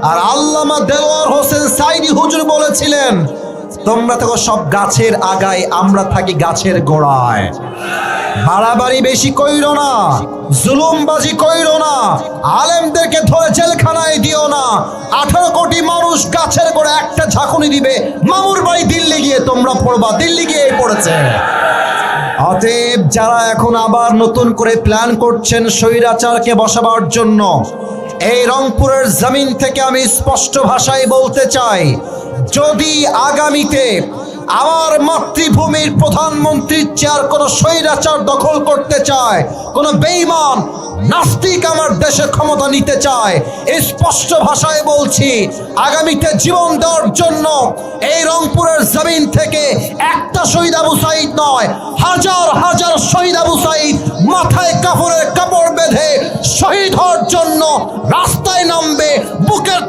আর আল্লামা দেলোয়ার হোসেন সাইদি হুজুর বলেছিলেন, তোমরা থাকো সব গাছের আগায়, আমরা থাকি গাছের গোড়ায়। বাড়াবাড়ি বেশি কইরো না, জুলুমবাজি কইরো না, আলেমদেরকে ধরে জেলখানায় দিও না। 18 কোটি মানুষ গাছের গোড়া একটা ঝাঁকুনি দিবে, মামুর বাড়ি দিল্লি গিয়ে তোমরা পড়বা, দিল্লি গিয়ে পড়েছে। অতএব যারা এখন আবার নতুন করে প্ল্যান করছেন স্বৈরাচারকে বসাবার জন্য, এই রংপুরের জমিন থেকে আমি স্পষ্ট ভাষায় বলতে চাই, যদি আগামীতে আমার মাতৃভূমির প্রধানমন্ত্রীর চেয়ার কোন স্বৈরাচার দখল করতে চায়, কোন বেঈমান নাস্তিক আমার দেশে ক্ষমতা নিতে চায়, এই স্পষ্ট ভাষায় বলছি, আগামীতে জীবন দেওয়ার জন্য এই রংপুরের জমিন থেকে একটা শহীদ আবু সাঈদ নয়, হাজার হাজার শহীদ আবু সাঈদ মাথায় কাপড়ের কাপড় বেঁধে শহীদ হওয়ার জন্য রাস্তায় নামবে, বুকের